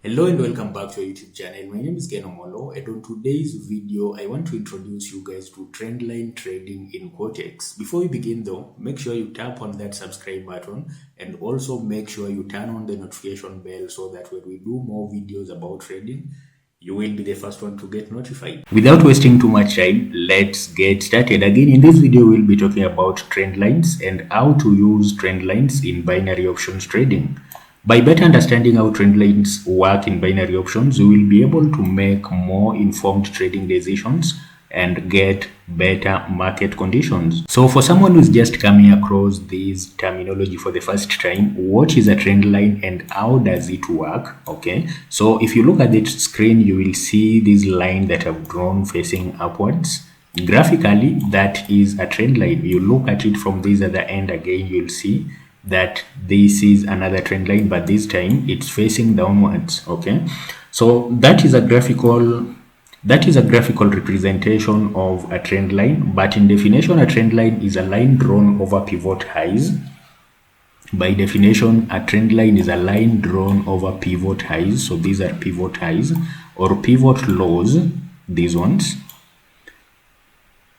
Hello and welcome back to our YouTube channel. My name is Ken Omolo, and on today's video, I want to introduce you guys to trendline trading in Quotex. Before we begin though, make sure you tap on that subscribe button and also make sure you turn on the notification bell so that when we do more videos about trading, you will be the first one to get notified. Without wasting too much time, let's get started. Again, in this video, we'll be talking about trend lines and how to use trend lines in binary options trading. By better understanding how trend lines work in binary options, you will be able to make more informed trading decisions and get better market conditions. So for someone who's just coming across this terminology for the first time, what is a trend line and how does it work? Okay, so if you look at the screen, you will see this line that I've drawn facing upwards. Graphically, that is a trend line. You look at it from this other end again, you'll see that this is another trend line, but this time it's facing downwards. Okay, so that is a graphical representation of a trend line. But in definition, a trend line is a line drawn over pivot highs. By definition, a trend line is a line drawn over pivot highs. So these are pivot highs or pivot lows, these ones,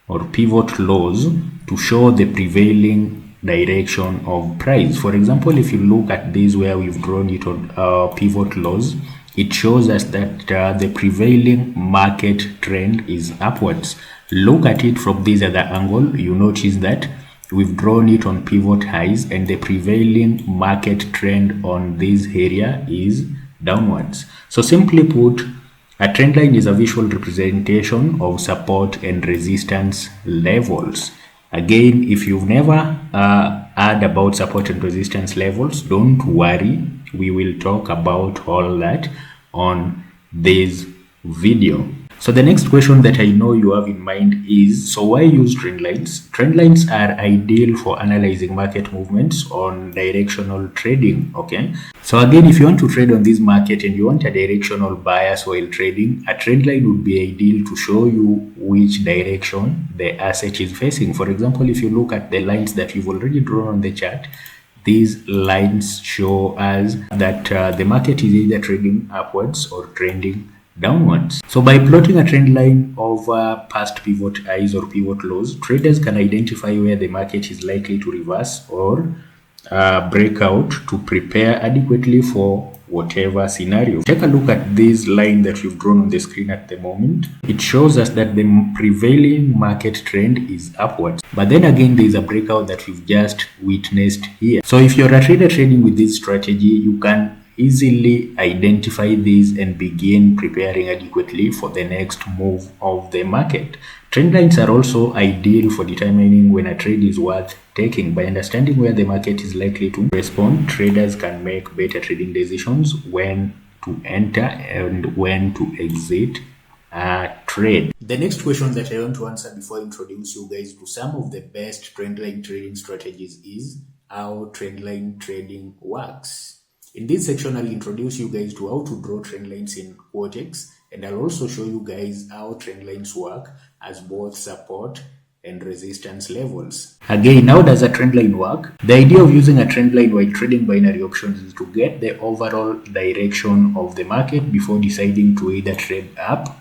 or pivot lows, to show the prevailing direction of price. For example, if you look at this where we've drawn it on pivot lows, it shows us that the prevailing market trend is upwards. Look at it from this other angle, you notice that we've drawn it on pivot highs and the prevailing market trend on this area is downwards. So simply put, a trend line is a visual representation of support and resistance levels. Again, if you've never heard about support and resistance levels, don't worry. We will talk about all that on this video. So the next question that I know you have in mind is, so why use trend lines? Trend lines are ideal for analyzing market movements on directional trading. Okay, so again, if you want to trade on this market and you want a directional bias while trading, a trend line would be ideal to show you which direction the asset is facing. For example, if you look at the lines that you've already drawn on the chart, these lines show us that the market is either trading upwards or trending downwards. So by plotting a trend line over past pivot highs or pivot lows, traders can identify where the market is likely to reverse or break out to prepare adequately for whatever scenario. Take a look at this line that you've drawn on the screen at the moment. It shows us that the prevailing market trend is upwards, but then again there is a breakout that we've just witnessed here. So if you're a trader trading with this strategy, you can easily identify these and begin preparing adequately for the next move of the market. Trend lines are also ideal for determining when a trade is worth taking. By understanding where the market is likely to respond, traders can make better trading decisions when to enter and when to exit a trade. The next question that I want to answer before I introduce you guys to some of the best trendline trading strategies is how trendline trading works. In this section, I'll introduce you guys to how to draw trend lines in Quotex, and I'll also show you guys how trend lines work as both support and resistance levels. Again, how does a trend line work? The idea of using a trend line while trading binary options is to get the overall direction of the market before deciding to either trade up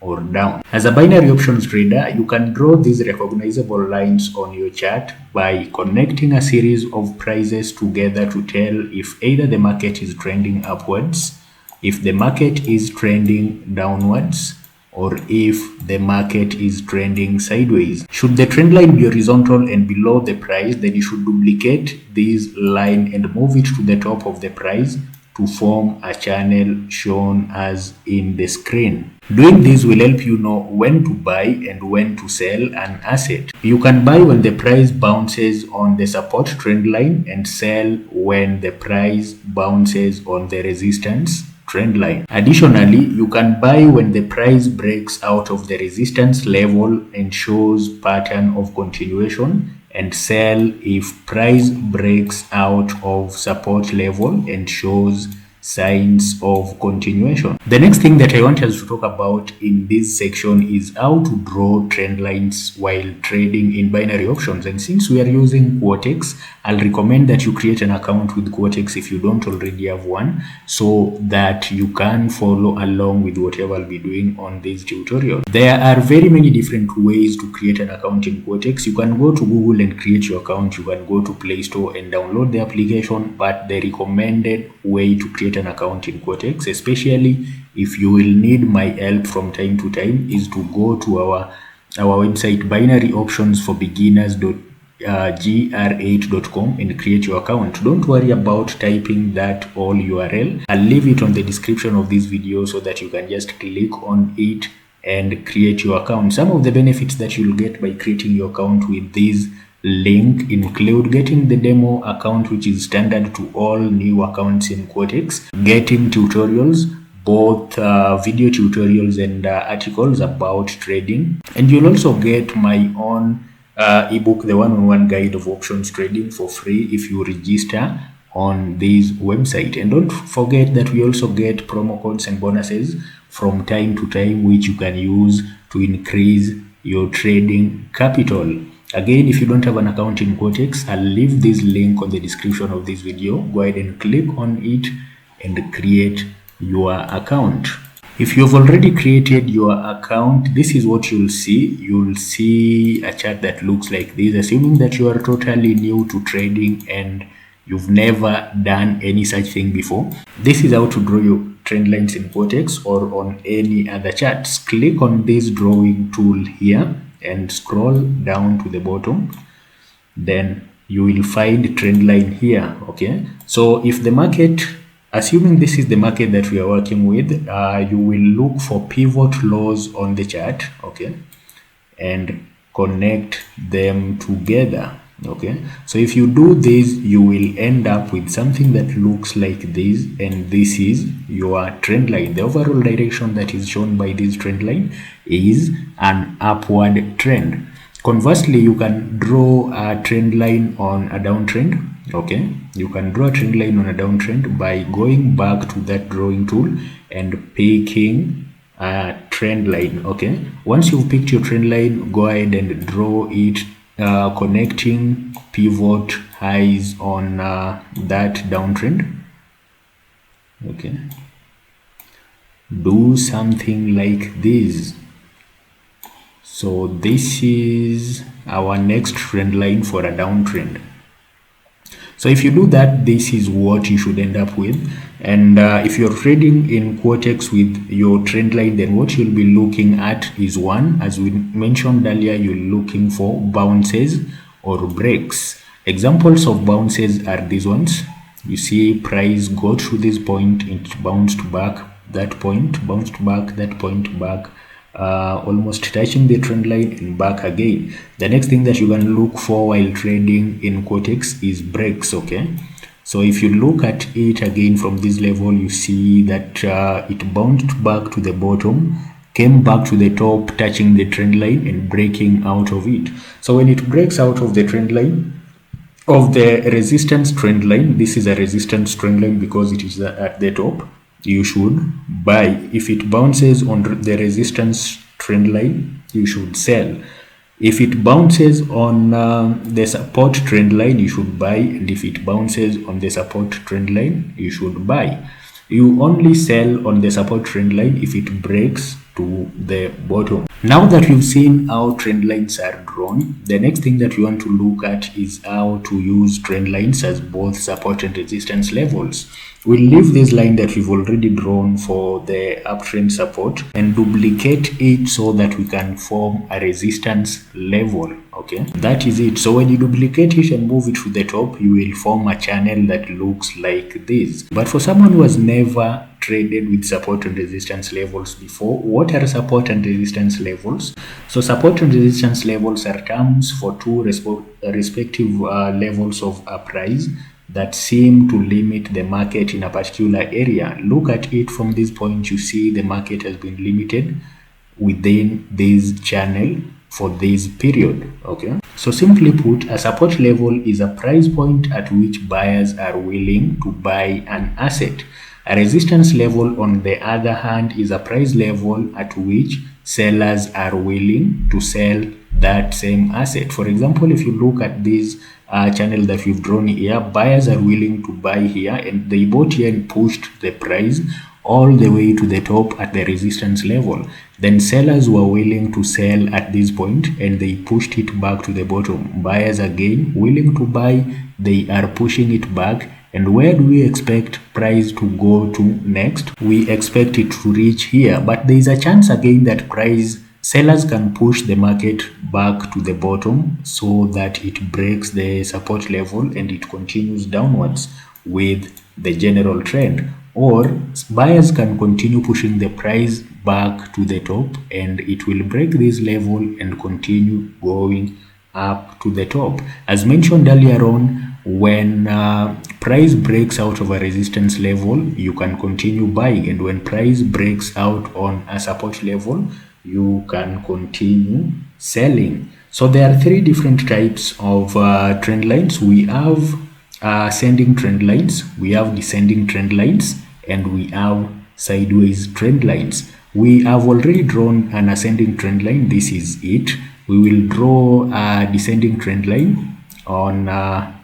or down. As a binary options trader, you can draw these recognizable lines on your chart by connecting a series of prices together to tell if either the market is trending upwards, if the market is trending downwards, or if the market is trending sideways. Should the trend line be horizontal and below the price, then you should duplicate this line and move it to the top of the price to form a channel shown as in the screen. Doing this will help you know when to buy and when to sell an asset. You can buy when the price bounces on the support trend line and sell when the price bounces on the resistance trend line. Additionally, you can buy when the price breaks out of the resistance level and shows pattern of continuation, and sell if price breaks out of support level and shows signs of continuation. The next thing that I want us to talk about in this section is how to draw trend lines while trading in binary options. And since we are using Quotex, I'll recommend that you create an account with Quotex if you don't already have one, so that you can follow along with whatever I'll be doing on this tutorial. There are very many different ways to create an account in Quotex. You can go to Google and create your account. You can go to Play Store and download the application, but the recommended way to create an account in Quotex, especially if you will need my help from time to time, is to go to our website binaryoptions4beginners.gr8.com and create your account. Don't worry about typing that whole URL. I'll leave it on the description of this video so that you can just click on it and create your account. Some of the benefits that you'll get by creating your account with this link include getting the demo account, which is standard to all new accounts in Quotex, getting tutorials, both video tutorials and articles about trading, and you'll also get my own ebook, the one-on-one guide of options trading, for free if you register on this website. And don't forget that we also get promo codes and bonuses from time to time, which you can use to increase your trading capital. Again, if you don't have an account in Quotex, I'll leave this link on the description of this video. Go ahead and click on it and create your account. If you've already created your account, this is what you'll see. You'll see a chart that looks like this, assuming that you are totally new to trading and you've never done any such thing before. This is how to draw your trend lines in Quotex or on any other charts. Click on this drawing tool here and scroll down to the bottom. Then you will find trend line here. Okay, so if the market, assuming this is the market that we are working with, you will look for pivot lows on the chart, okay, and connect them together. Okay, so if you do this, you will end up with something that looks like this, and this is your trend line. The overall direction that is shown by this trend line is an upward trend. Conversely, you can draw a trend line on a downtrend. Okay, you can draw a trend line on a downtrend by going back to that drawing tool and picking a trend line. Okay, once you've picked your trend line, go ahead and draw it, connecting pivot highs on that downtrend. Okay, do something like this. So this is our next trend line for a downtrend. So if you do that, this is what you should end up with. And if you're trading in Quotex with your trend line, then what you'll be looking at is, one, as we mentioned earlier, you're looking for bounces or breaks. Examples of bounces are these ones. You see price go through this point, it bounced back that point, bounced back that point, back, almost touching the trend line and back again. The next thing that you can look for while trading in Quotex is breaks. Okay, so if you look at it again from this level, you see that it bounced back to the bottom, came back to the top, touching the trend line and breaking out of it. So when it breaks out of the trend line, of the resistance trend line, this is a resistance trend line because it is at the top, you should buy. If it bounces on the resistance trend line, you should sell. If it bounces on the support trend line, you should buy, and if it bounces on the support trend line, you should buy. You only sell on the support trend line if it breaks to the bottom. Now that we've seen how trend lines are drawn, the next thing that we want to look at is how to use trend lines as both support and resistance levels. We'll leave this line that we've already drawn for the uptrend support and duplicate it so that we can form a resistance level. Okay, that is it. So when you duplicate it and move it to the top, you will form a channel that looks like this. But for someone who has never traded with support and resistance levels before, what are support and resistance levels? So support and resistance levels are terms for two respective levels of a price that seem to limit the market in a particular area. Look at it from this point, you see the market has been limited within this channel for this period. Okay, so simply put, a support level is a price point at which buyers are willing to buy an asset. A A resistance level, on the other hand, is a price level at which sellers are willing to sell that same asset. For example, if you look at this channel that we've drawn here, buyers are willing to buy here, and they bought here and pushed the price all the way to the top at the resistance level. Then sellers were willing to sell at this point and they pushed it back to the bottom. Buyers again willing to buy, they are pushing it back. And where do we expect price to go to next? We expect it to reach here, but there is a chance again that sellers can push the market back to the bottom so that it breaks the support level and it continues downwards with the general trend. Or buyers can continue pushing the price back to the top and it will break this level and continue going up to the top. As mentioned earlier on, when price breaks out of a resistance level, you can continue buying, and when price breaks out on a support level, you can continue selling. So there are three different types of trend lines. We have ascending trend lines, we have descending trend lines, and we have sideways trend lines. We have already drawn an ascending trend line. This is it. We will draw a descending trend line on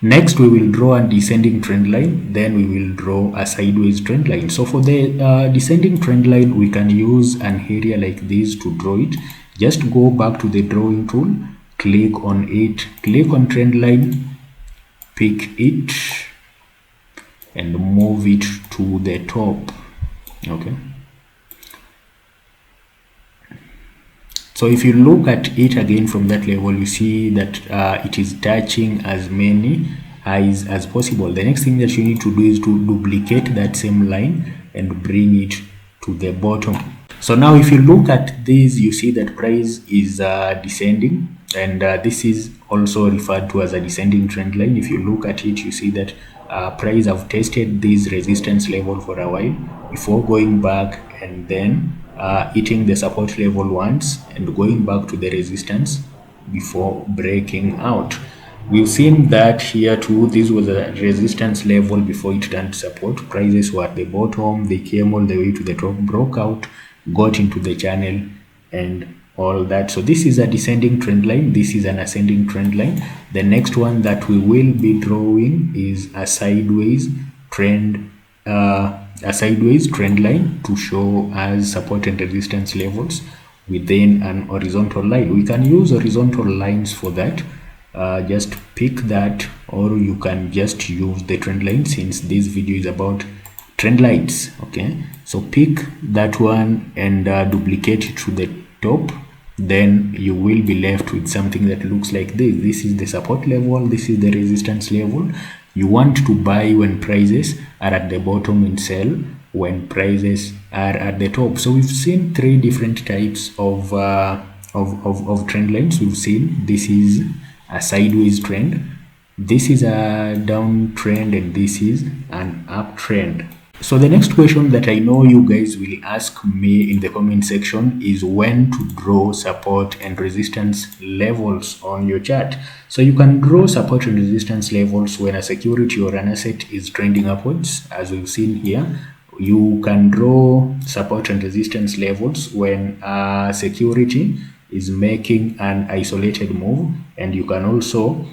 next. We will draw a descending trend line, then we will draw a sideways trend line. So for the descending trend line, we can use an area like this to draw it. Just go back to the drawing tool, click on it, click on trend line, pick it and move it to the top. Okay, so if you look at it again from that level, you see that it is touching as many highs as possible. The next thing that you need to do is to duplicate that same line and bring it to the bottom. So now if you look at this, you see that price is descending, and this is also referred to as a descending trend line. If you look at it, you see that price have tested this resistance level for a while before going back and then hitting the support level once and going back to the resistance before breaking out. We've seen that here too. This was a resistance level before it turned support. Prices were at the bottom, they came all the way to the top, broke out, got into the channel and all that. So this is a descending trend line, this is an ascending trend line. The next one that we will be drawing is a sideways trend line to show as support and resistance levels within an horizontal line. We can use horizontal lines for that. Just pick that, or you can just use the trend line since this video is about trend lines. Okay, so pick that one and duplicate it to the top. Then you will be left with something that looks like this. This is the support level, this is the resistance level. You want to buy when prices are at the bottom and sell when prices are at the top. So we've seen three different types of trend lines. We've seen this is a sideways trend, this is a down trend, and this is an uptrend. So the next question that I know you guys will ask me in the comment section is when to draw support and resistance levels on your chart. So you can draw support and resistance levels when a security or an asset is trending upwards, as we've seen here. You can draw support and resistance levels when a security is making an isolated move, and you can also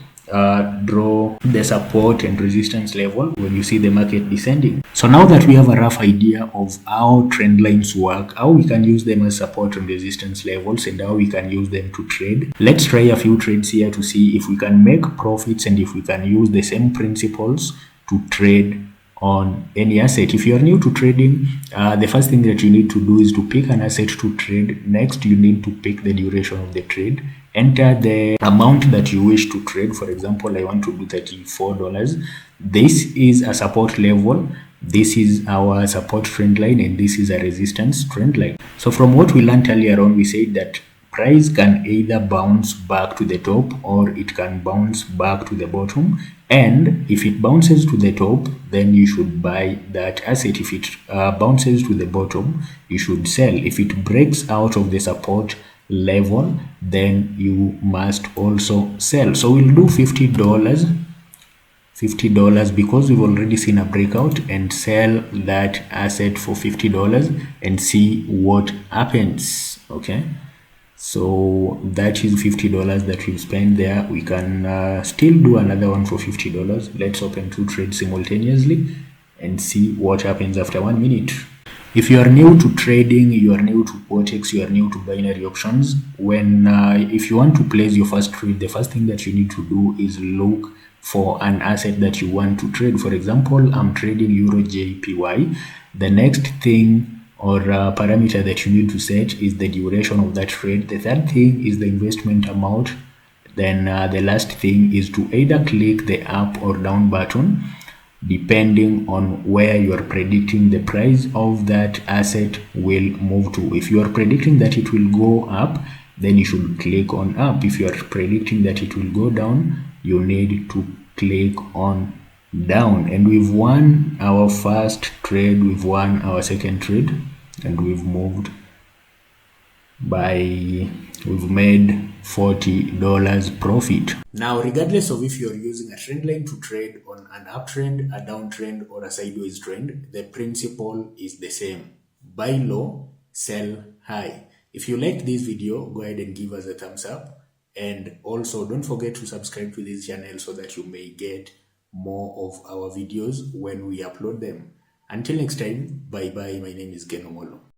draw the support and resistance level when you see the market descending. So now that we have a rough idea of how trend lines work, how we can use them as support and resistance levels, and how we can use them to trade, let's try a few trades here to see if we can make profits and if we can use the same principles to trade on any asset. If you are new to trading, the first thing that you need to do is to pick an asset to trade. Next, you need to pick the duration of the trade, enter the amount that you wish to trade. For example, I want to do $34. This is a support level, this is our support trend line, and this is a resistance trend line. So from what we learned earlier on, we said that price can either bounce back to the top or it can bounce back to the bottom, and if it bounces to the top, then you should buy that asset. If it bounces to the bottom, you should sell. If it breaks out of the support level, then you must also sell. So we'll do $50 $50 because we've already seen a breakout, and sell that asset for $50 and see what happens. Okay, so that is $50 that we've spent there. We can still do another one for $50. Let's open two trades simultaneously and see what happens after 1 minute. If you are new to trading, you are new to Quotex, you are new to binary options, if you want to place your first trade, the first thing that you need to do is look for an asset that you want to trade. For example, I'm trading Euro JPY. The next thing or parameter that you need to set is the duration of that trade. The third thing is the investment amount. Then the last thing is to either click the up or down button depending on where you are predicting the price of that asset will move to. If you are predicting that it will go up, then you should click on up. If you are predicting that it will go down, you need to click on down. And we've won our first trade, we've won our second trade, and we've made $40 profit. Now, regardless of if you're using a trend line to trade on an uptrend, a downtrend, or a sideways trend, the principle is the same. Buy low, sell high. If you liked this video, go ahead and give us a thumbs up. And also don't forget to subscribe to this channel so that you may get more of our videos when we upload them. Until next time, bye bye. My name is Genomolo.